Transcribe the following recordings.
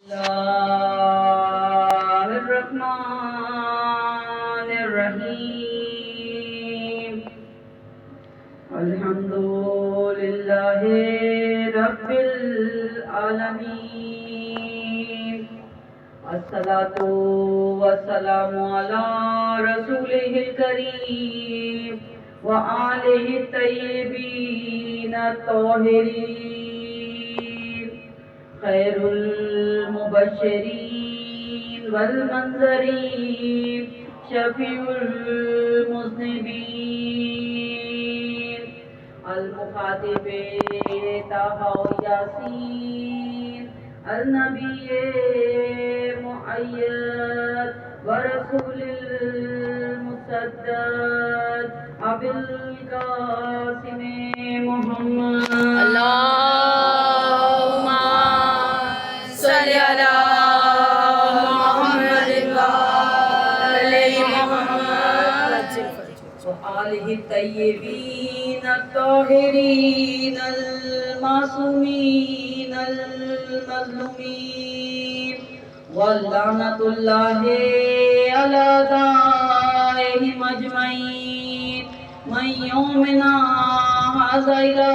الله الرحمن الرحيم الحمد لله رب العالمين الصلاة والسلام على رسوله الكريم وآله الطيبين الطاهرين خير المبشرين والمنذرين شفيع المذنبين المخاطب طه ياسين النبي مؤيد ورسول المسدد أبي القاسم محمد اللهم صل على محمد وآل محمد وآله الطيبين الطاهرين المعصومين المظلومين واللعنة الله على أعدائهم أجمعين من يومنا هذا إلى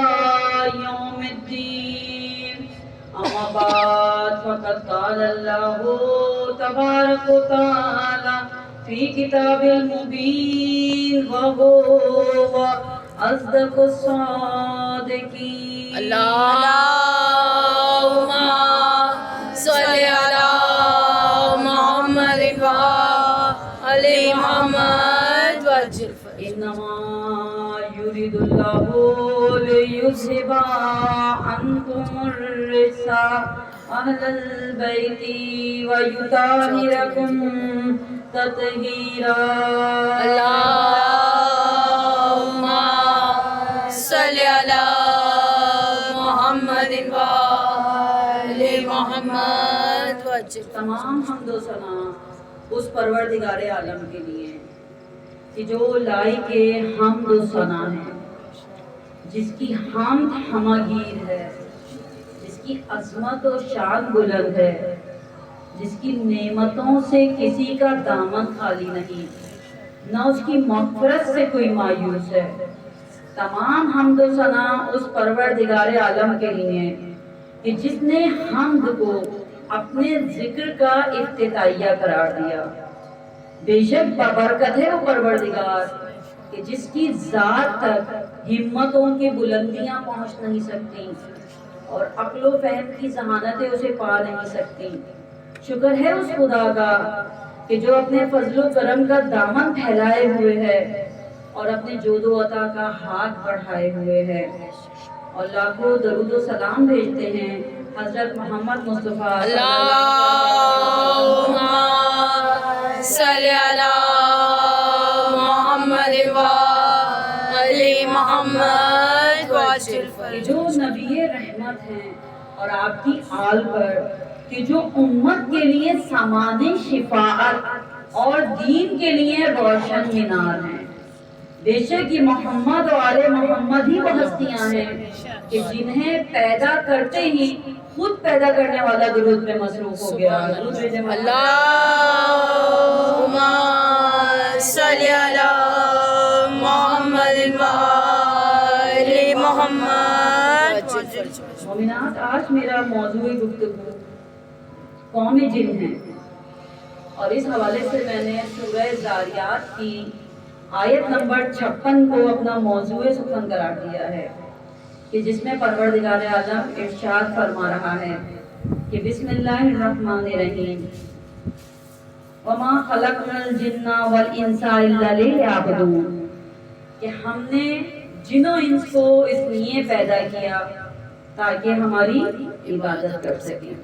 يوم الدين أما بعد فقد قال الله تبارك وتعالى في كتاب المبين وهو أصدق الصادقين اللهم صل على محمد وآل محمد وجل إنما يريد الله ليذهب عنكم الرجس أهل البيت ويطهركم تطهيرا اللهم صل على محمد وآل محمد وجل تمام حمد و ثنا اس پروردگار عالم کے لیے کہ جو لائق حمد و ثنا ہے، جس کی حمد ہماگیر ہے، جس کی عظمت و شان بلند ہے، جس کی نعمتوں سے کسی کا دامن خالی نہیں، نہ اس کی مغفرت سے کوئی مایوس ہے۔ تمام حمد و ثنا اس پروردگار عالم کے لیے کہ جس نے حمد کو اپنے ذکر کا افتتاحیہ قرار دیا۔ بے شک بابرکت ہے وہ پروردگار کہ جس کی ذات تک ہمتوں کی بلندیاں پہنچ نہیں سکتی اور عقل و فہم کی ذہانتیں اسے پا نہیں سکتی۔ شکر ہے اس خدا کا کہ جو اپنے فضل و کرم کا دامن پھیلائے ہوئے ہے اور اپنے جود و عطا کا ہاتھ بڑھائے ہوئے ہے، اور لاکھوں درود و سلام بھیجتے ہیں حضرت محمد مصطفیٰ اللهم صل على محمد وآل محمد وجل کہ جو نبی رحمت ہیں اور آپ کی آل پر کہ جو امت کے لیے سامان شفاعت اور دین کے لیے روشن مینار ہیں۔ بے شک یہ محمد و آل محمد ہی وہ ہستیاں ہیں کہ جنہیں پیدا کرتے ہی خود پیدا کرنے والا درود میں مصروف ہو گیا۔ اللهم صل على محمد وآل محمد مومنات، آج میرا موضوع گفتگو قوم جن ہے، اور اس حوالے سے میں نے سورہ ذاریات کی آیت نمبر 56 کو اپنا موضوع سخن قرار دیا ہے کہ جس میں پروردگار عالم ارشاد فرما رہا ہے کہ بسم اللہ الرحمن الرحیم وما خلقنا الجن والانس الا لیعبدون، کہ ہم نے جن و انس کو اس لیے پیدا کیا تاکہ ہماری عبادت کر سکیں۔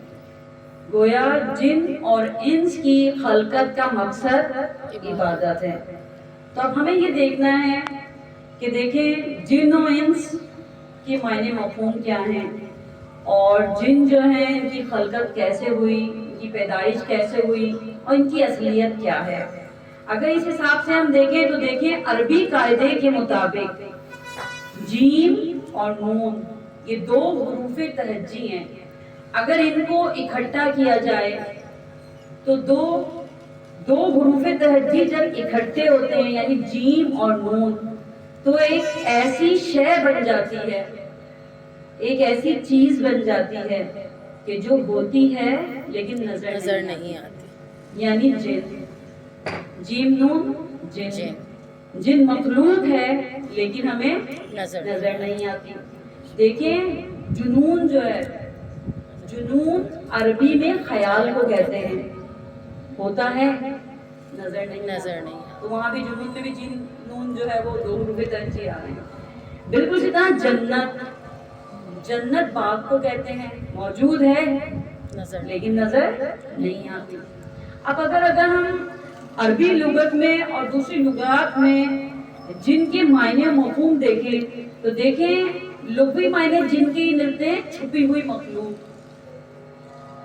گویا جن اور انس کی خلقت کا مقصد عبادت ہے۔ تو اب ہمیں یہ دیکھنا ہے کہ دیکھیں جن و انس کی معنی مفہوم کیا ہیں، اور جن جو ہیں ان کی خلقت کیسے ہوئی، ان کی پیدائش کیسے ہوئی، اور ان کی اصلیت کیا ہے۔ اگر اس حساب سے ہم دیکھیں تو دیکھیں عربی قاعدے کے مطابق جیم اور نون یہ دو حروف تہجی ہیں، اگر ان کو اکٹھا کیا جائے تو دو حروف تہجی جب اکٹھے ہوتے ہیں یعنی جیم اور نون تو ایک ایسی شے بن جاتی ہے، ایک ایسی چیز بن جاتی ہے کہ جو ہوتی ہے لیکن نظر نہیں آتی، یعنی جن، جیم نون جن، جن مخلوق ہے لیکن ہمیں نظر نہیں آتی۔ دیکھیں جنون جو ہے، جنون عربی میں خیال کو کہتے ہیں، ہوتا ہے نظر نہیں، تو وہاں بھی جنون میں بھی جن نون جو ہے وہ دو حروف تہجی آ رہے ہیں۔ بالکل اسی طرح جنت، جنت باغ کو کہتے ہیں، موجود ہے لیکن نظر نہیں آتی۔ اب اگر ہم عربی لغت میں اور دوسری لغات میں جن کے معنی و مفہوم دیکھیں تو دیکھیں لغوی معنی جن کی ملتے ہیں چھپی ہوئی مخلوق،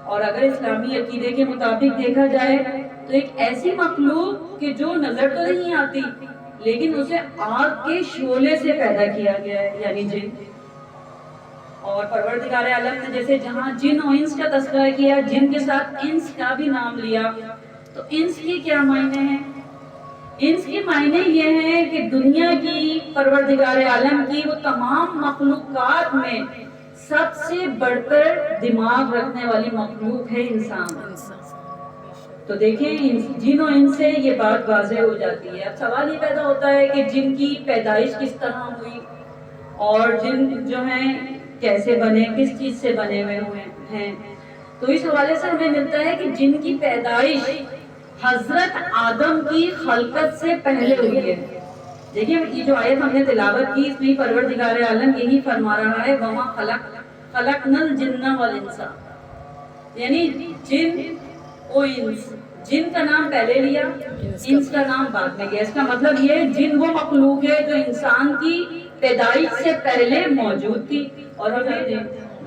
اور اگر اسلامی عقیدے کے مطابق دیکھا جائے تو ایک ایسی مخلوق کہ جو نظر تو نہیں آتی لیکن اسے آگ کے شعلے سے پیدا کیا گیا ہے یعنی جن۔ اور پروردگار عالم نے جیسے جہاں جن و انس کا تذکرہ کیا، جن کے ساتھ انس کا بھی نام لیا، تو انس کی کیا معنی ہیں؟ انس کے معنی یہ ہیں کہ دنیا کی پروردگار عالم کی وہ تمام مخلوقات میں سب سے بڑھ کر دماغ رکھنے والی مخلوق ہے انسان۔ تو دیکھیں جن و انس سے یہ بات واضح ہو جاتی ہے۔ اب سوال یہ پیدا ہوتا ہے کہ جن کی پیدائش کس طرح ہوئی اور جن جو ہیں کیسے بنے، کس چیز سے بنے ہوئے ہیں؟ تو اس حوالے سے ہمیں ملتا ہے کہ جن کی پیدائش حضرت آدم کی خلقت سے پہلے ہوئی ہے۔ دیکھیں یہ جو آیت ہم نے تلاوت کی اس میں پروردگار عالم یہی فرما رہا ہے وَمَا خَلَقْنَا الْجِنَّ وَالْإِنسَ، یعنی جن و انس، جن کا نام پہلے لیا، انس کا نام بعد میں گیا۔ اس کا مطلب یہ جن وہ مخلوق ہے جو انسان کی پیدائش سے پہلے موجود تھی، اور ہم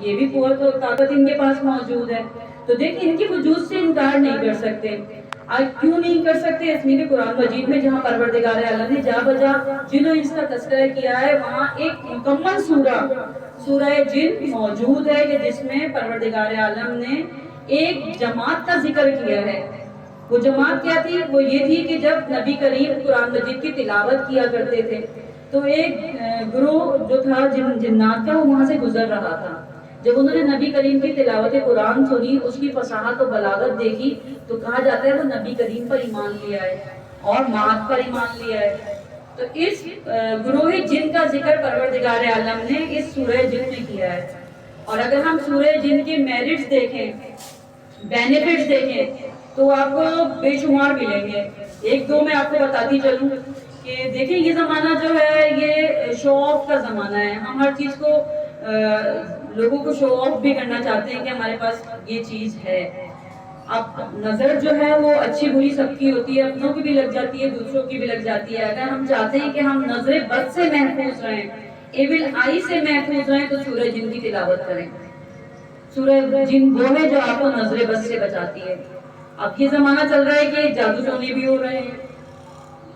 یہ بھی قوت و طاقت ان کے پاس موجود ہے، تو دیکھیں ان کے وجود سے انکار نہیں کر سکتے۔ آج کیوں نہیں کر سکتے؟ اس لیے قرآن مجید میں جہاں پروردگار عالم نے جا بجا جن و انس کا تذکرہ کیا ہے وہاں ایک مکمل سورہ جن موجود ہے کہ جس میں پروردگار عالم نے ایک جماعت کا ذکر کیا ہے۔ وہ جماعت کیا تھی؟ وہ یہ تھی کہ جب نبی کریم قرآن مجید کی تلاوت کیا کرتے تھے تو ایک گروہ جو تھا جنات کا وہ وہاں سے گزر رہا تھا۔ جب انہوں نے نبی کریم کی تلاوت قرآن سنی، اس کی فصاحت و بلاغت دیکھی تو کہا جاتا ہے وہ نبی کریم پر ایمان لیا ہے اور مات پر ایمان لیا ہے۔ تو اس گروہ جن کا ذکر پروردگار عالم نے اس سورہ جن میں کیا ہے۔ اور اگر ہم سورہ جن کے میرٹس دیکھیں، بینیفٹس دیکھیں تو آپ کو بے شمار ملیں گے۔ ایک دو میں آپ کو بتاتی چلوں کہ دیکھیں یہ زمانہ جو ہے یہ شو آف کا زمانہ ہے۔ ہم ہر چیز کو لوگوں کو شو آف بھی کرنا چاہتے ہیں کہ ہمارے پاس یہ چیز ہے۔ اب نظر جو ہے وہ اچھی بری سب کی ہوتی ہے، اپنوں کی بھی لگ جاتی ہے، دوسروں کی بھی لگ جاتی ہے۔ اگر ہم چاہتے ہیں کہ ہم نظر بد سے محفوظ رہیں، ایول آئی سے محفوظ رہیں، تو سورہ جن کی تلاوت کریں۔ سورہ جن وہ ہے جو آپ کو نظر بد سے بچاتی ہے۔ اب یہ زمانہ چل رہا ہے کہ جادو ٹونے بھی ہو رہے ہیں،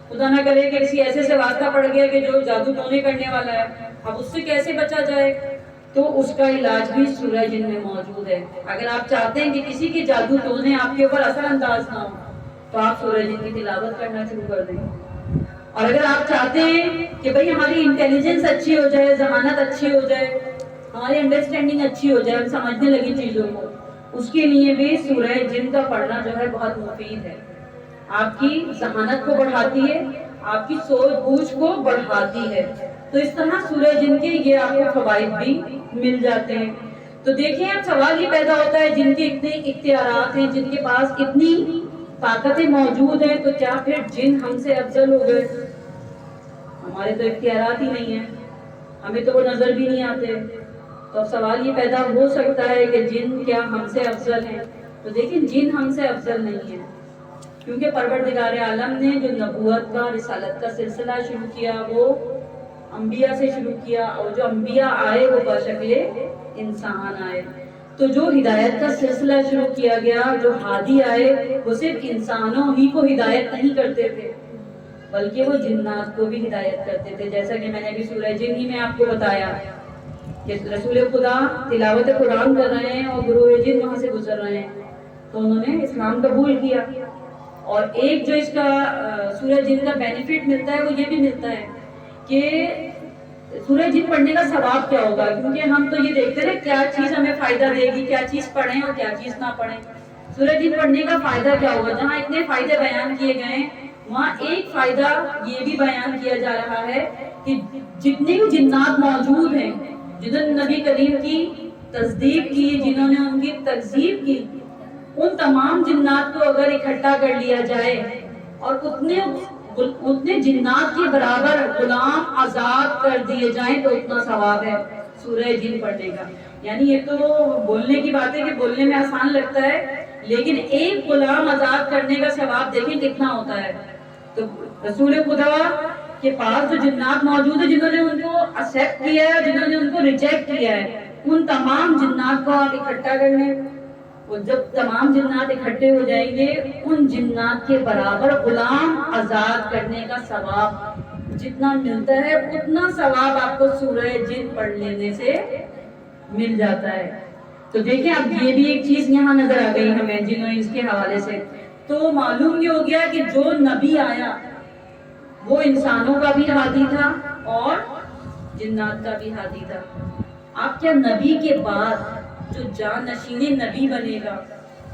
خدا نہ کرے کہ کسی ایسے سے واسطہ پڑ گیا کہ جو جادو ٹونے کرنے والا ہے، اب اس سے کیسے بچا جائے؟ تو اس کا علاج بھی سورہ جن میں موجود ہے۔ اگر آپ چاہتے ہیں کہ کسی کے جادو ٹونے آپ کے اوپر اثر انداز نہ ہو تو آپ سورہ جن کی تلاوت کرنا شروع کر دیں۔ اور اگر آپ چاہتے ہیں کہ بھئی ہماری انٹیلیجنس اچھی ہو جائے، ذہانت اچھی ہو جائے، ہماری انڈرسٹینڈنگ اچھی ہو جائے، ہم سمجھنے لگے چیزوں کو، اس کے لیے بھی سورہ جن کا پڑھنا جو ہے بہت مفید ہے۔ آپ کی ذہانت کو بڑھاتی ہے، آپ کی سوچ بوجھ کو بڑھاتی ہے۔ تو اس طرح سورہ جن کے یہ آپ کو فوائد بھی مل جاتے ہیں۔ تو دیکھیں اب سوال یہ پیدا ہوتا ہے جن کے اتنے اختیارات ہیں، جن کے پاس اتنی طاقتیں موجود ہیں، تو کیا پھر جن ہم سے افضل ہو گئے؟ ہمارے تو اختیارات ہی نہیں ہیں، ہمیں تو وہ نظر بھی نہیں آتے۔ تو اب سوال یہ پیدا ہو سکتا ہے کہ جن کیا ہم سے افضل ہیں؟ تو دیکھیں جن ہم سے افضل نہیں ہیں، کیونکہ پروردگار عالم نے جو نبوت کا، رسالت کا سلسلہ شروع کیا وہ انبیاء سے شروع کیا، اور جو انبیاء آئے وہ بشکل انسان آئے۔ تو جو ہدایت کا سلسلہ شروع کیا گیا، جو ہادی آئے وہ صرف انسانوں ہی کو ہدایت نہیں کرتے تھے بلکہ وہ جنات کو بھی ہدایت کرتے تھے، جیسا کہ میں نے ابھی سورہ جن ہی میں آپ کو بتایا کہ رسول خدا تلاوت قرآن کر رہے ہیں اور گروہ جن وہاں سے گزر رہے ہیں، تو انہوں نے اسلام قبول کیا. اور ایک جو اس کا سورہ جن کا بینیفٹ ملتا ہے وہ یہ بھی ملتا ہے کہ سورہ جن پڑھنے کا ثواب کیا ہوگا، کیونکہ ہم تو یہ دیکھتے ہیں کیا چیز ہمیں فائدہ دے گی، کیا چیز پڑھیں اور کیا چیز نہ پڑھیں. سورہ جن پڑھنے کا فائدہ کیا ہوگا؟ جہاں اتنے فائدے بیان کیے گئے ہیں وہاں ایک فائدہ یہ بھی بیان کیا جا رہا ہے کہ جتنے بھی جنات موجود ہیں جنہوں نے نبی کریم کی تصدیق کی، جنہوں نے ان کی تکذیب کی، ان تمام جنات کو اگر اکٹھا کر لیا جائے اور اتنے جنات کے برابر غلام آزاد کر دیے جائیں تو اتنا ثواب ہے سورہ جن پڑھنے کا. یعنی یہ تو بولنے کی بات ہے کہ بولنے میں آسان لگتا ہے، لیکن ایک غلام آزاد کرنے کا ثواب دیکھیں کتنا ہوتا ہے. تو رسول خدا کے پاس جو جنات موجود ہیں جنہوں نے ان کو ایکسپٹ کیا ہے، جنہوں نے ان کو ریجیکٹ کیا ہے، ان تمام جنات کو آپ اکٹھا کر لیں، اور جب تمام جنات اکٹھے ہو جائیں گے ان جنات کے برابر غلام آزاد کرنے کا ثواب جتنا ملتا ہے اتنا ثواب آپ کو سورہ جن پڑھ لینے سے مل جاتا ہے. تو دیکھیں اب یہ بھی ایک چیز یہاں نظر آ گئی ہمیں جنہوں اس کے حوالے سے. تو معلوم یہ ہو گیا کہ جو نبی آیا وہ انسانوں کا بھی ہادی تھا اور جنات کا بھی ہادی تھا. آپ کیا نبی کے بعد جو جانشین نبی بنے گا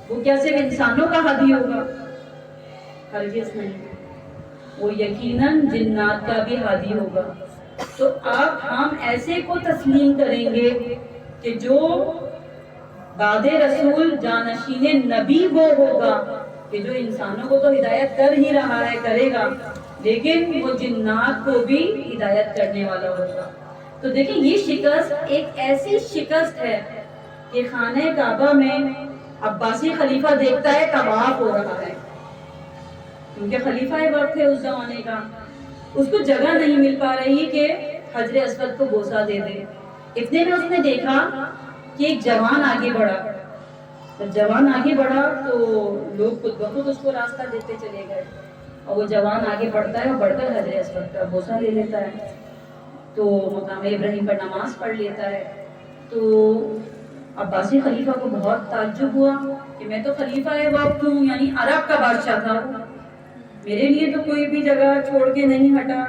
وہ کیا صرف انسانوں کا ہادی ہوگا؟ ہرگز نہیں، وہ یقیناً جنات کا بھی ہادی ہوگا. تو اب ہم ایسے کو تسلیم کریں گے کہ جو بعد رسول جانشین نبی وہ ہوگا کہ جو انسانوں کو تو ہدایت کر ہی رہا ہے، کرے گا، لیکن وہ جنات کو بھی ہدایت کرنے والا ہوگا. تو دیکھیں یہ شکست ایک ایسی شکست ہے کہ خانہ کعبہ میں عباسی خلیفہ دیکھتا ہے طواف ہو رہا ہے، کیونکہ خلیفہ وقت ہے اس زمانے کا، اس کو جگہ نہیں مل پا رہی کہ حجر اسود کو بوسہ دے دے. اتنے میں اس نے دیکھا کہ ایک جوان آگے بڑھا. جب جوان آگے بڑھا تو لوگ خود بخود اس کو راستہ دیتے چلے گئے، اور وہ جوان آگے بڑھتا ہے اور بڑھ کر حجر اسود کا بوسہ لے لیتا ہے، تو مقام ابراہیم پر نماز پڑھ لیتا ہے. تو عباسی خلیفہ کو بہت تعجب ہوا کہ میں تو خلیفہ وقت ہوں، یعنی عرب کا بادشاہ تھا، میرے لیے تو کوئی بھی جگہ چھوڑ کے نہیں ہٹا،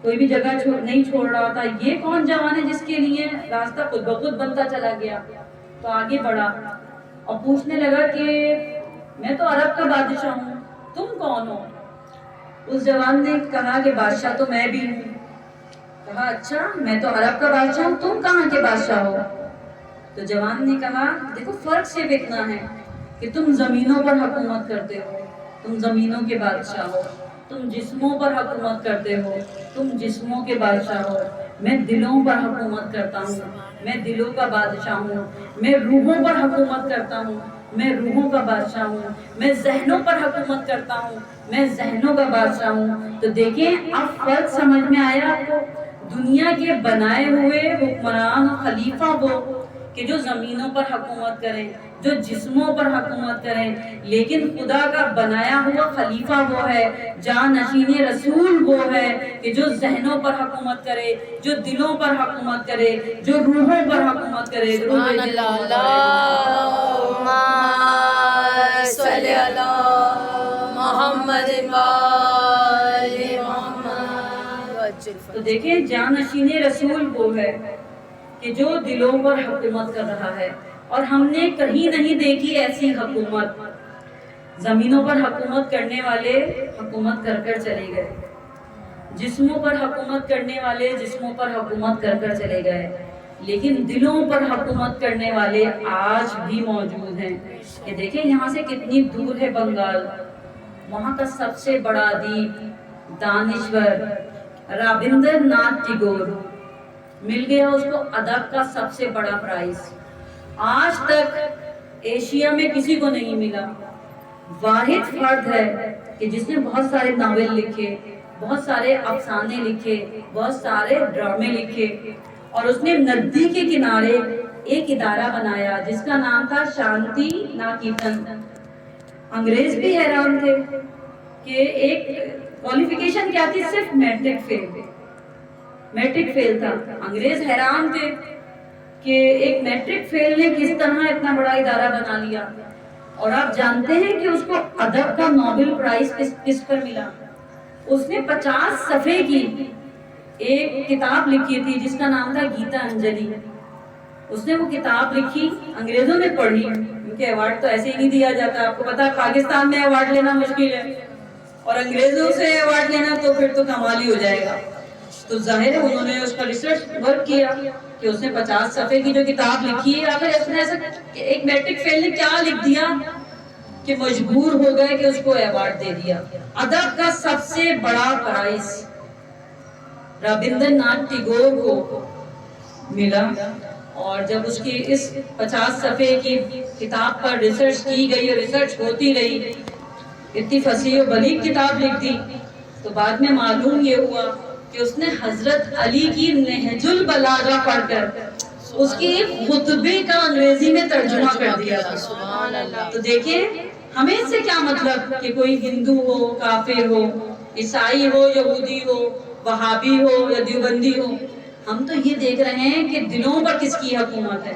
کوئی بھی جگہ نہیں چھوڑ رہا تھا، یہ کون جوان ہے جس کے لیے راستہ خود بخود بنتا چلا گیا. تو آگے بڑھا اور پوچھنے لگا کہ میں تو عرب کا بادشاہ ہوں، تم کون ہو؟ اس جوان نے کہا کہ بادشاہ تو میں بھی ہوں. کہا اچھا، میں تو عرب کا بادشاہ ہوں، تم کہاں کے بادشاہ ہو؟ تو جوان نے کہا دیکھو فرق صرف اتنا ہے کہ تم زمینوں پر حکومت کرتے ہو، تم زمینوں کے بادشاہ ہو، تم جسموں پر حکومت کرتے ہو، تم جسموں کے بادشاہ ہو، میں دلوں پر حکومت کرتا ہوں، میں دلوں کا بادشاہ ہوں، میں روحوں پر حکومت کرتا ہوں، میں روحوں کا بادشاہ ہوں، میں ذہنوں پر حکومت کرتا ہوں، میں ذہنوں کا بادشاہ ہوں. تو دیکھیں اب فرق سمجھ میں آیا آپ کو؟ دنیا کے بنائے ہوئے حکمران خلیفہ وہ کہ جو زمینوں پر حکومت کریں، جو جسموں پر حکومت کریں، لیکن خدا کا بنایا ہوا خلیفہ وہ ہے، جانشین رسول وہ ہے کہ جو ذہنوں پر حکومت کرے، جو دلوں پر حکومت کرے، جو روحوں پر حکومت کرے. سبحان اللہ. اللہم صلی علی محمد وآل محمد. تو دیکھیں جانشین رسول وہ ہے کہ جو دلوں پر حکومت کر رہا ہے، اور ہم نے کہیں نہیں دیکھی ایسی حکومت. زمینوں پر حکومت کرنے والے حکومت کر کر چلے گئے، جسموں پر حکومت کرنے والے جسموں پر حکومت کر کر چلے گئے، لیکن دلوں پر حکومت کرنے والے آج بھی موجود ہیں. کہ دیکھیں یہاں سے کتنی دور ہے بنگال، وہاں کا سب سے بڑا ادیب دانشور رابندر ناتھ ٹیگور، مل گیا اس کو ادب کا سب سے بڑا پرائز. آج تک ایشیا میں کسی کو نہیں ملا. واحد فرد ہے کہ جس نے بہت سارے ناول لکھے، بہت سارے افسانے لکھے، بہت سارے ڈرامے لکھے، اور اس نے ندی کے کنارے ایک ادارہ بنایا جس کا نام تھا شانتی ناکیتن. انگریز بھی حیران تھے کہ ایک کوالیفیکیشن کیا تھی، صرف میٹرک فیل تھا. انگریز حیران تھے کہ ایک میٹرک فیل نے کس طرح اتنا بڑا ادارہ بنا لیا. اور آپ جانتے ہیں کہ اس کو ادب کا نوبل پرائز کس پر ملا؟ اس نے 50 صفحے کی ایک کتاب لکھی تھی جس کا نام تھا گیتا انجلی. اس نے وہ کتاب لکھی، انگریزوں نے پڑھی، کیونکہ ایوارڈ تو ایسے ہی نہیں دیا جاتا. آپ کو پتا پاکستان میں ایوارڈ لینا مشکل ہے، اور انگریزوں سے ایوارڈ لینا تو پھر تو کمال ہی ہو جائے گا. تو ظاہر ہے انہوں نے اس کا ریسرچ ورک کیا کہ اس نے 50 صفحے کی جو کتاب لکھی ہے، آخر اس نے ایسا ایک میٹرک فیل نے کیا لکھ دیا کہ مجبور ہو گئے کہ اس کو ایوارڈ دے دیا. ادب کا سب سے بڑا پرائز رابندر ناتھ ٹیگور کو ملا. اور جب اس کی اس 50 صفحے کی کتاب پر ریسرچ کی گئی اور ریسرچ ہوتی رہی، اتنی فصیح و بلیغ کتاب لکھ دی، تو بعد میں معلوم یہ ہوا کہ اس نے حضرت علی کی نہج البلاغہ پڑھ کر اس کی ایک خطبے کا انگریزی میں ترجمہ کر دیا تھا. سبحان اللہ. تو دیکھیں ہمیں اس سے کیا مطلب کہ کوئی ہندو ہو، کافر ہو، عیسائی ہو، یہودی ہو، وہابی ہو یا دیوبندی ہو، ہم تو یہ دیکھ رہے ہیں کہ دلوں پر کس کی حکومت ہے.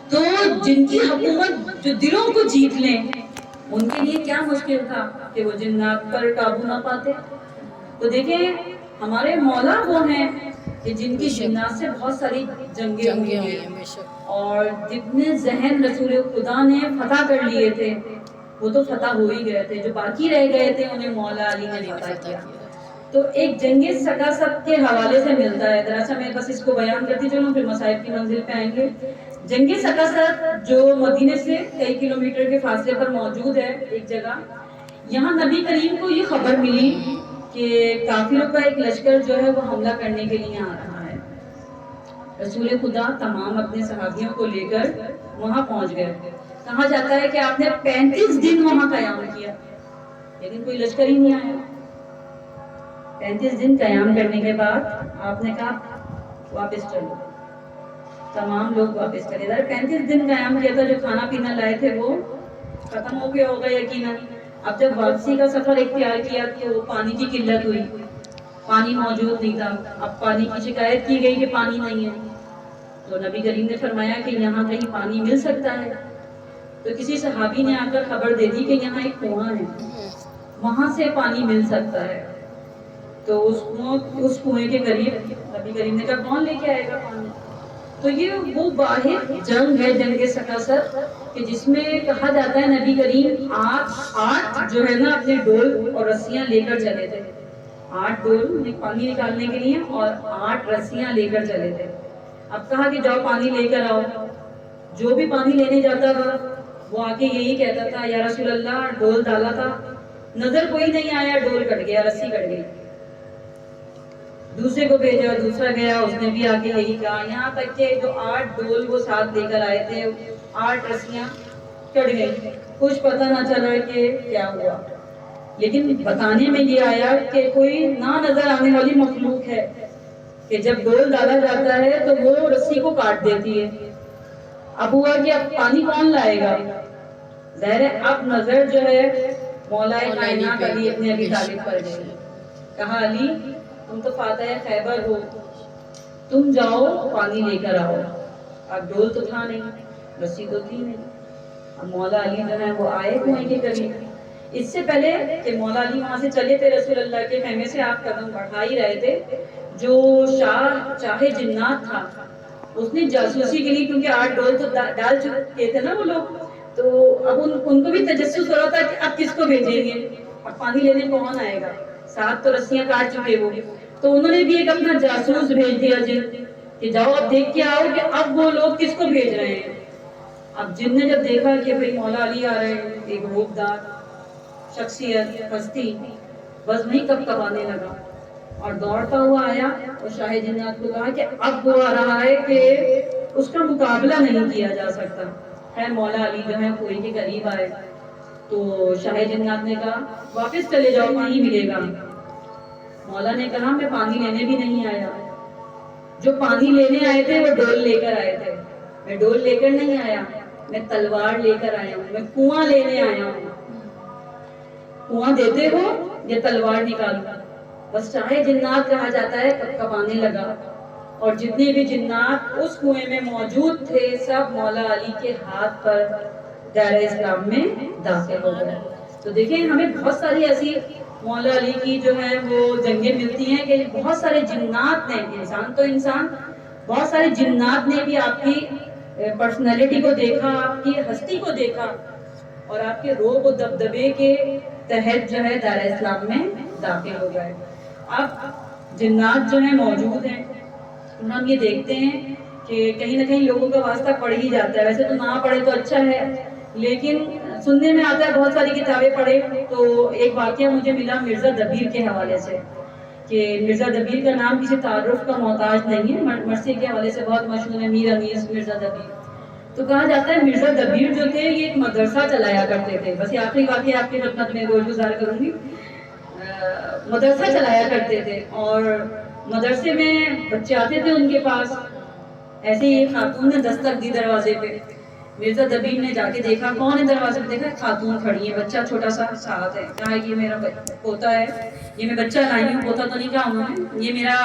تو جن کی حکومت جو دلوں کو جیت لیں، ان کے لیے کیا مشکل تھا کہ وہ جنات پر قابو نہ پاتے. تو دیکھیں ہمارے مولا وہ ہیں کہ جن کی جنات سے بہت ساری جنگیں ہوئی ہیں، اور جتنے ذہن رسول خدا نے فتح کر لیے تھے وہ تو فتح ہو ہی گئے تھے، جو باقی رہ گئے تھے انہیں مولا علی نے فتح کیا. تو ایک جنگ ثقافت کے حوالے سے ملتا ہے. دراصل میں بس اس کو بیان کرتی چلوں پھر مصائب کی منزل پہ آئیں گے. جنگ ثقافت جو مدینے سے کئی کلومیٹر کے فاصلے پر موجود ہے ایک جگہ، یہاں نبی کریم کو یہ خبر ملی کہ کافروں کا ایک لشکر جو ہے وہ حملہ کرنے کے لیے آ رہا ہے. رسول خدا تمام اپنے صحابیوں کو لے کر وہاں پہنچ گئے. کہا جاتا ہے کہ آپ نے 35 دن وہاں قیام کیا لیکن کوئی لشکر ہی نہیں آیا. 35 دن قیام کرنے کے بعد آپ نے کہا واپس چلو. تمام لوگ واپس چلے. 35 دن قیام کیا تھا، جو کھانا پینا لائے تھے وہ ختم ہو گیا ہوگا یقیناً. اب جب واپسی کا سفر اختیار کیا تو پانی کی قلت ہوئی، پانی موجود نہیں تھا. اب پانی کی شکایت کی گئی کہ پانی نہیں ہے. تو نبی کریم نے فرمایا کہ یہاں کہیں پانی مل سکتا ہے. تو کسی صحابی نے آ کر خبر دے دی کہ یہاں ایک کنواں ہے، وہاں سے پانی مل سکتا ہے. تو اس کنویں کے قریب نبی کریم نے کہا کون لے کے آئے گا پانی. تو یہ وہ واحد جنگ ہے، جنگ ثقافت، کہ جس میں کہا جاتا ہے نبی کریم 8 جو ہے نا اپنے ڈول اور رسیاں لے کر چلے تھے. 8 ڈول پانی نکالنے کے لیے اور 8 رسیاں لے کر چلے تھے. اب کہا کہ جاؤ پانی لے کر آؤ. جو بھی پانی لینے جاتا تھا وہ آ کے یہی کہتا تھا یا رسول اللہ ڈول ڈالا تھا، نظر کوئی نہیں آیا، ڈول کٹ گیا، رسی کٹ گئی. دوسرے کو بھیجا، دوسرا گیا، اس نے بھی آ کے یہی کہا. یہاں تک کہ جو 8 ڈول وہ ساتھ لے کر آئے تھے 8 رسیاں کٹ گئی. کچھ پتہ نہ چلا کہ کیا ہوا. لیکن بتانے میں یہ آیا کہ کوئی نہ نظر آنے والی مخلوق ہے کہ جب ڈول ڈالا جاتا ہے تو وہ رسی کو کاٹ دیتی ہے. اب ہوا کہ اب پانی کون لائے گا؟ ظاہر ہے اب نظر جو ہے مولا کائنات علی ابن ابی طالب پر گئی. کہا علی تم تو فاتح خیبر ہو، تم جاؤ پانی لے کر آؤ. اب ڈول تو تھا نہیں، رسی تو تھی نہیں. اب مولا علی جو ہے وہ آئے کنویں کے قریب. اس سے پہلے کہ مولا علی وہاں سے چلے تھے رسول اللہ کے خیمے سے آپ قدم بڑھا ہی رہے تھے، جو شاہ جنات تھا اس نے جاسوسی کے لیے، کیونکہ 8 ڈول تو ڈال چکے تھے نا وہ لوگ، تو اب ان کو بھی تجسس ہو رہا تھا کہ اب کس کو بھیجیں گے، اب پانی لینے کون آئے گا. 7 تو رسیاں کاٹ چکے وہ. تو انہوں نے بھی ایک اپنا جاسوس بھیج دیا جن کہ جاؤ اب دیکھ کے آؤ کہ اب وہ لوگ کس کو بھیج رہے ہیں. اب جن نے جب دیکھا کہ بھئی مولا علی آ رہے ہیں، ایک روپدار شخصیت ہستی، بس وہیں کب کبانے لگا اور دوڑتا ہوا آیا اور شاہ جنات کو کہا کہ اب وہ آ رہا ہے کہ اس کا مقابلہ نہیں کیا جا سکتا ہے. مولا علی جو ہے کنویں کے قریب آئے تو شاہ جنات نے کہا واپس چلے جاؤ پانی ملے گا. مولا نے کہا میں پانی لینے بھی نہیں آیا، جو پانی لینے آئے تھے وہ ڈول لے کر آئے تھے. میں ڈول لے کر نہیں آیا، میں تلوار لے کر آیا ہوں، میں کنواں لینے آیا ہوں. کنواں دیتے ہو یا تلوار نکالوں؟ بس شاہ جنات کہا جاتا ہے کب کبانے لگا اور جتنے بھی جنات اس کنویں میں موجود تھے سب مولا علی کے ہاتھ پر دائرہ اسلام میں داخل ہو گئے۔ تو دیکھیں ہمیں بہت ساری ایسی مولا علی کی جو ہے وہ جنگیں ملتی ہیں کہ بہت سارے جنات نے، انسان تو انسان، بہت سارے جنات نے بھی آپ کی پرسنالٹی کو دیکھا، آپ کی ہستی کو دیکھا اور آپ کے روب و دبدبے کے تحت جو ہے دائرہ اسلام میں داخل ہو گئے۔ اب جنات جو ہیں موجود ہیں، ہم یہ دیکھتے ہیں کہ کہیں نہ کہیں لوگوں کا واسطہ پڑھ ہی جاتا ہے، ویسے تو نہ پڑھے تو اچھا ہے، لیکن سننے میں آتا ہے بہت ساری کتابیں پڑھے۔ تو ایک واقعہ مجھے ملا مرزا دبیر کے حوالے سے کہ مرزا دبیر کا نام کسی تعارف کا محتاج نہیں ہے، مرثیے کے حوالے سے بہت مشہور ہے، میر انیس مرزا دبیر۔ تو کہا جاتا ہے مرزا دبیر جو تھے یہ ایک مدرسہ چلایا کرتے تھے، بس یہ آخری واقعہ آپ کی خدمت میں گزار کروں گی۔ مدرسہ چلایا کرتے تھے اور مدرسے میں بچے آتے تھے ان کے پاس، ایسے ہی خاتون نے دستک دی دروازے پہ۔ مرزا دبیر نے جا کے دیکھا، کون ہے دروازے پہ؟ دیکھا خاتون کھڑی ہے، بچہ چھوٹا سا ساتھ ہے۔ کہا یہ میرا پوتا ہے، یہ میں بچہ لائی ہوں، پوتا تو نہیں کہا انہوں نے، یہ میرا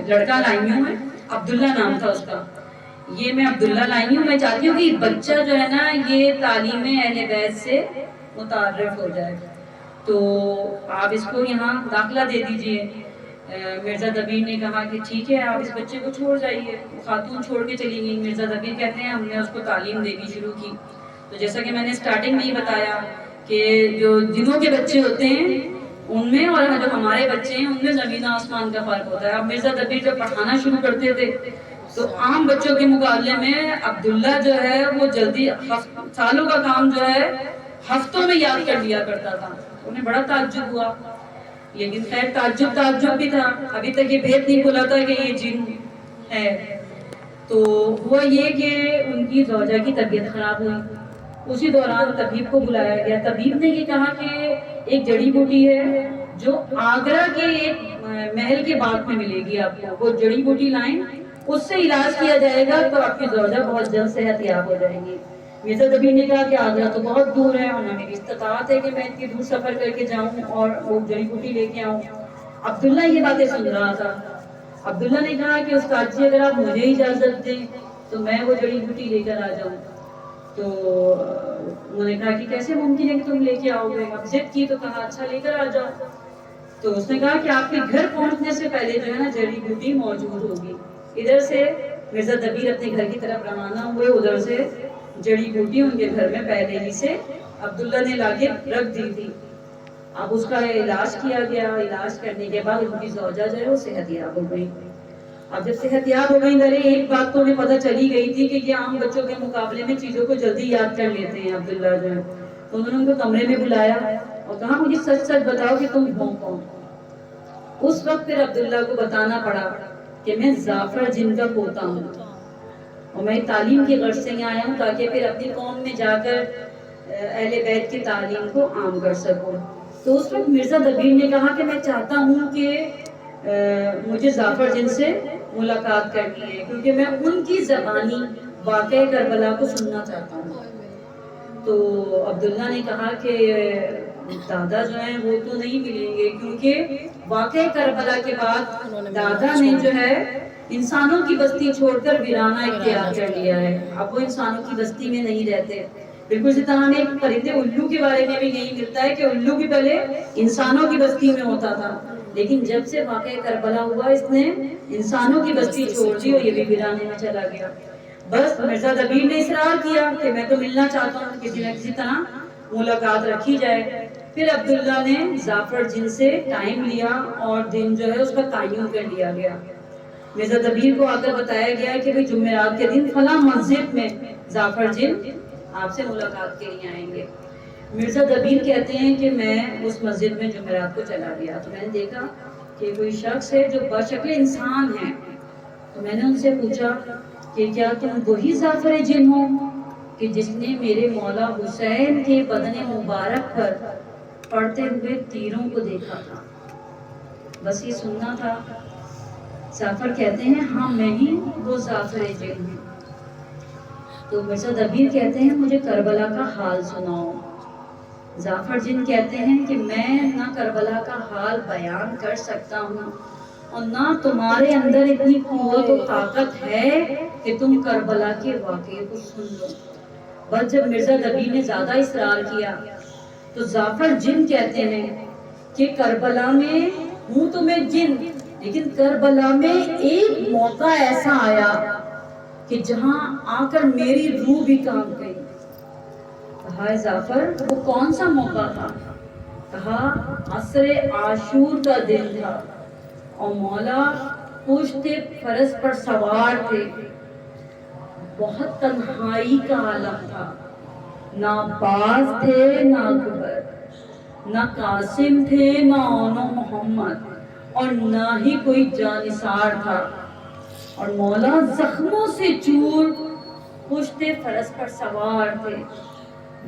لڑکا لائی ہوں، میں عبداللہ نام تھا اس کا، یہ میں عبداللہ لائی ہوں، میں چاہتی ہوں کہ بچہ جو ہے نا یہ تعلیم اہل بیت سے متعارف ہو جائے، تو آپ اس کو یہاں داخلہ دے دیجئے۔ مرزا دبیر نے کہا کہ ٹھیک ہے آپ اس بچے کو چھوڑ جائیے۔ خاتون چھوڑ کے چلی گئی۔ مرزا دبیر کہتے ہیں ہم نے اس کو تعلیم دینی شروع کی، تو جیسا کہ میں نے سٹارٹنگ میں ہی بتایا کہ جو جنوں کے بچے ہوتے ہیں ان میں اور جو ہمارے بچے ہیں ان میں زمین آسمان کا فرق ہوتا ہے۔ اب مرزا دبیر جب پڑھانا شروع کرتے تھے تو عام بچوں کے مقابلے میں عبداللہ جو ہے وہ جلدی سالوں کا کام جو ہے ہفتوں میں یاد کر لیا کرتا تھا۔ انہیں بڑا تعجب ہوا، لیکن خیر تعجب بھی تھا، ابھی تک یہ بھید نہیں کھلا تھا کہ یہ جن ہے۔ تو ہوا یہ کہ ان کی زوجہ کی طبیعت خراب ہوئی، اسی دوران طبیب کو بلایا گیا۔ طبیب نے یہ کہا کہ ایک جڑی بوٹی ہے جو آگرہ کے ایک محل کے باغ میں ملے گی آپ کو، وہ جڑی بوٹی لائیں، اس سے علاج کیا جائے گا تو آپ کی زوجہ بہت جلد صحت یاب ہو جائے گی۔ مرزا دبیر نے کہا کہ آگرہ تو بہت دور ہے اور نہ میری استطاعت ہے کہ میں اتنی دور سفر کر کے جاؤں اور وہ جڑی بوٹی لے کے آؤں۔ عبداللہ یہ باتیں سن رہا تھا۔ عبداللہ نے کہا کہ استاد جی اگر آپ مجھے اجازت دیں تو میں وہ جڑی بوٹی لے کر آ جاؤں۔ تو انہوں نے کہا کہ کیسے ممکن ہے کہ تم لے کے آؤ گے؟ اب ضد کی تو کہا اچھا لے کر آ جاؤ۔ تو اس نے کہا کہ آپ کے گھر پہنچنے سے پہلے جو ہے نا جڑی بوٹی موجود ہوگی۔ ادھر سے مرزا دبیر اپنے گھر کی طرف روانہ ہوئے، ادھر سے جڑی بوٹی ان کے گھر میں پہلے ہی سے عبداللہ نے لا کے رکھ دی تھی۔ اب اس کا علاج کیا گیا، علاج کرنے کے بعد ان کی زوجہ جو ہے وہ صحت یاب ہو گئی۔ اب جب صحت یاب ہو گئی، درے ایک بات تو انہیں پتہ چلی گئی تھی کہ یہ عام بچوں کے مقابلے میں چیزوں کو جلدی یاد کر لیتے ہیں عبداللہ جو ہے۔ تو انہوں نے ان کو کمرے میں بلایا اور کہا مجھے سچ سچ بتاؤ کہ تم ہو کون؟ اس وقت پھر عبداللہ کو بتانا پڑا کہ میں زعفر جن کا پوتا ہوں اور میں تعلیم کی غرض سے یہاں آیا ہوں تاکہ پھر اپنی قوم میں جا کر اہل بیت کی تعلیم کو عام کر سکوں۔ تو اس وقت مرزا دبیر نے کہا کہ میں چاہتا ہوں کہ مجھے زعفر جن سے ملاقات کرنی ہے کیونکہ میں ان کی زبانی واقعہ کربلا کو سننا چاہتا ہوں۔ تو عبداللہ نے کہا کہ دادا جو ہیں وہ تو نہیں ملیں گے کیونکہ واقعہ کربلا کے بعد دادا نے جو ہے انسانوں کی بستی چھوڑ کر ویرانہ اختیار کر لیا ہے، اب وہ انسانوں کی بستی میں نہیں رہتے۔ بالکل اسی طرح ہمیں ایک پرندے الو کے بارے میں بھی یہی ملتا ہے کہ الو بھی پہلے انسانوں کی بستی میں ہوتا تھا، لیکن جب سے واقعہ کربلا ہوا اس نے انسانوں کی بستی چھوڑ دی اور یہ بھی ویرانے میں چلا گیا۔ بس مرزا دبیر نے اصرار کیا کہ میں تو ملنا چاہتا ہوں، کسی نہ کسی طرح ملاقات رکھی جائے۔ پھر عبداللہ نے زعفر جن سے ٹائم لیا اور دن جو ہے اس کا تعین کر لیا گیا۔ مرزا دبیر کو آ کر بتایا گیا کہ بھئی جمعرات کے دن فلاں مسجد میں زعفر جن آپ سے ملاقات کے لیے آئیں گے۔ مرزا دبیر کہتے ہیں کہ میں اس مسجد میں جمعرات کو چلا گیا تو میں نے دیکھا کہ کوئی شخص ہے جو بشکل انسان ہے، تو میں نے ان سے پوچھا کہ کیا تم وہی زعفر جن ہو کہ جس نے میرے مولا حسین کے بدن مبارک پر پڑتے ہوئے تیروں کو دیکھا تھا؟ بس یہ سننا تھا۔ زعفر کہتے ہیں ہاں میں ہی وہ زعفر جن ہوں۔ تو مرزا دبیر کہتے ہیں مجھے کربلا کا حال سناؤ۔ زعفر جن کہتے ہیں کہ میں نہ کربلا کا حال بیان کر سکتا ہوں اور نہ تمہارے اندر اتنی قوت و طاقت ہے کہ تم کربلا کے واقعے کو سن لو۔ بس جب مرزا نبی نے زیادہ اصرار کیا تو جعفر جن کہتے ہیں کہ کربلا میں ہوں تو میں جن، لیکن کربلا میں ایک موقع ایسا آیا کہ جہاں آ کر میری روح بھی کانپ گئی۔ کہا جعفر وہ کون سا موقع تھا؟ کہا عصر عاشور کا دن تھا اور مولا پشت فرس پر سوار تھے، بہت تنہائی کا عالم تھا، نہ عباس تھے نہ اکبر، نہ قاسم تھے نہ اون و محمد، اور نہ ہی کوئی جانثار تھا، اور مولا زخموں سے چور پشت فرس پر سوار تھے۔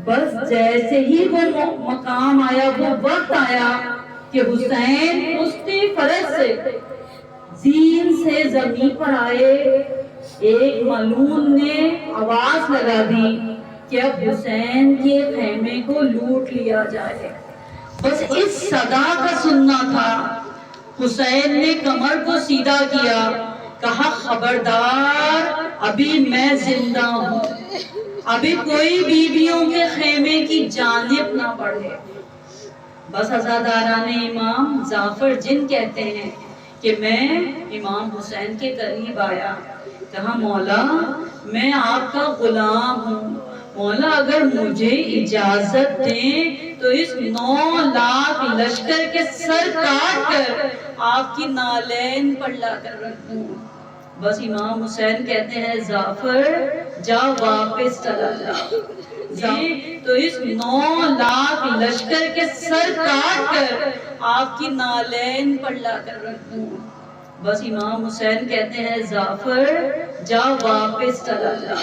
بس جیسے ہی وہ مقام آیا، وہ وقت آیا کہ حسین پشت فرس سے زین سے زمین پر آئے، ایک ملعون نے آواز لگا دی کہ اب حسین کے خیمے کو لوٹ لیا جائے۔ بس اس صدا کا سننا تھا۔ حسین نے کمر کو سیدھا کیا، کہا خبردار ابھی میں زندہ ہوں، ابھی کوئی بیویوں کے خیمے کی جانب نہ بڑھے۔ بس عزاداران امام جعفر جن کہتے ہیں کہ میں امام حسین کے قریب آیا، کہا مولا میں آپ کا غلام ہوں، مولا اگر مجھے اجازت دیں تو اس 9 لاکھ لشکر کے سر کاٹ کر آپ کی نالین پر لا کر رکھ دوں۔ بس امام حسین کہتے ہیں جعفر جا واپس چلا جا، تو اس 9 لاکھ لشکر کے سر کاٹ کر آپ کی نالین پر لا کر رکھ دوں۔ بس امام حسین کہتے ہیں جعفر جا واپس چلا جا۔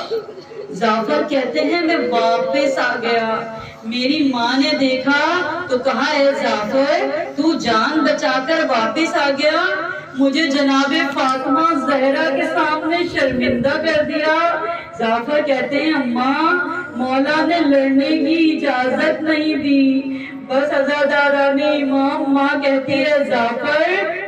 جعفر کہتے ہیں میں واپس آ گیا، میری ماں نے دیکھا تو کہا اے جعفر تو جان بچا کر واپس آ گیا، مجھے جناب فاطمہ زہرا کے سامنے شرمندہ کر دیا۔ جعفر کہتے ہیں اماں مولا نے لڑنے کی اجازت نہیں دی۔ بس عزاداران امام ماں کہتی ہے جعفر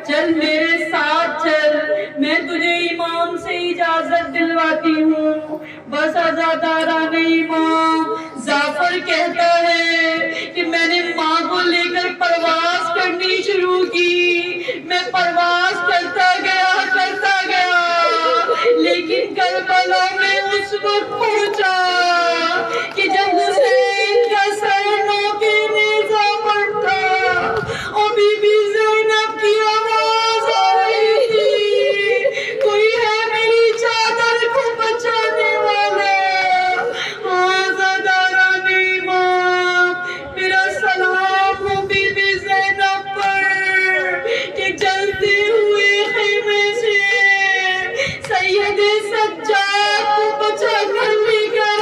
چل میرے ساتھ چل، میں تجھے امام سے اجازت دلواتی ہوں۔ بس عزاداران امام جعفر کہتا ہے کہ میں نے ماں کو لے کر پرواز کرنی شروع کی، میں پرواز کرتا گیا، لیکن کربلا میں اس وقت پہنچا کہ جب حسین کا سر نوکے نیزہ پر تھا اور بی بی زینب کی آواز آ رہی تھی کوئی ہے میری چادر کو بچانے والا۔ عزاداران امام میرا سلام ہو بی بی زینب پر کہ جلتے ہوئے خیمے سے سید سجاد کو بچا کر لے کر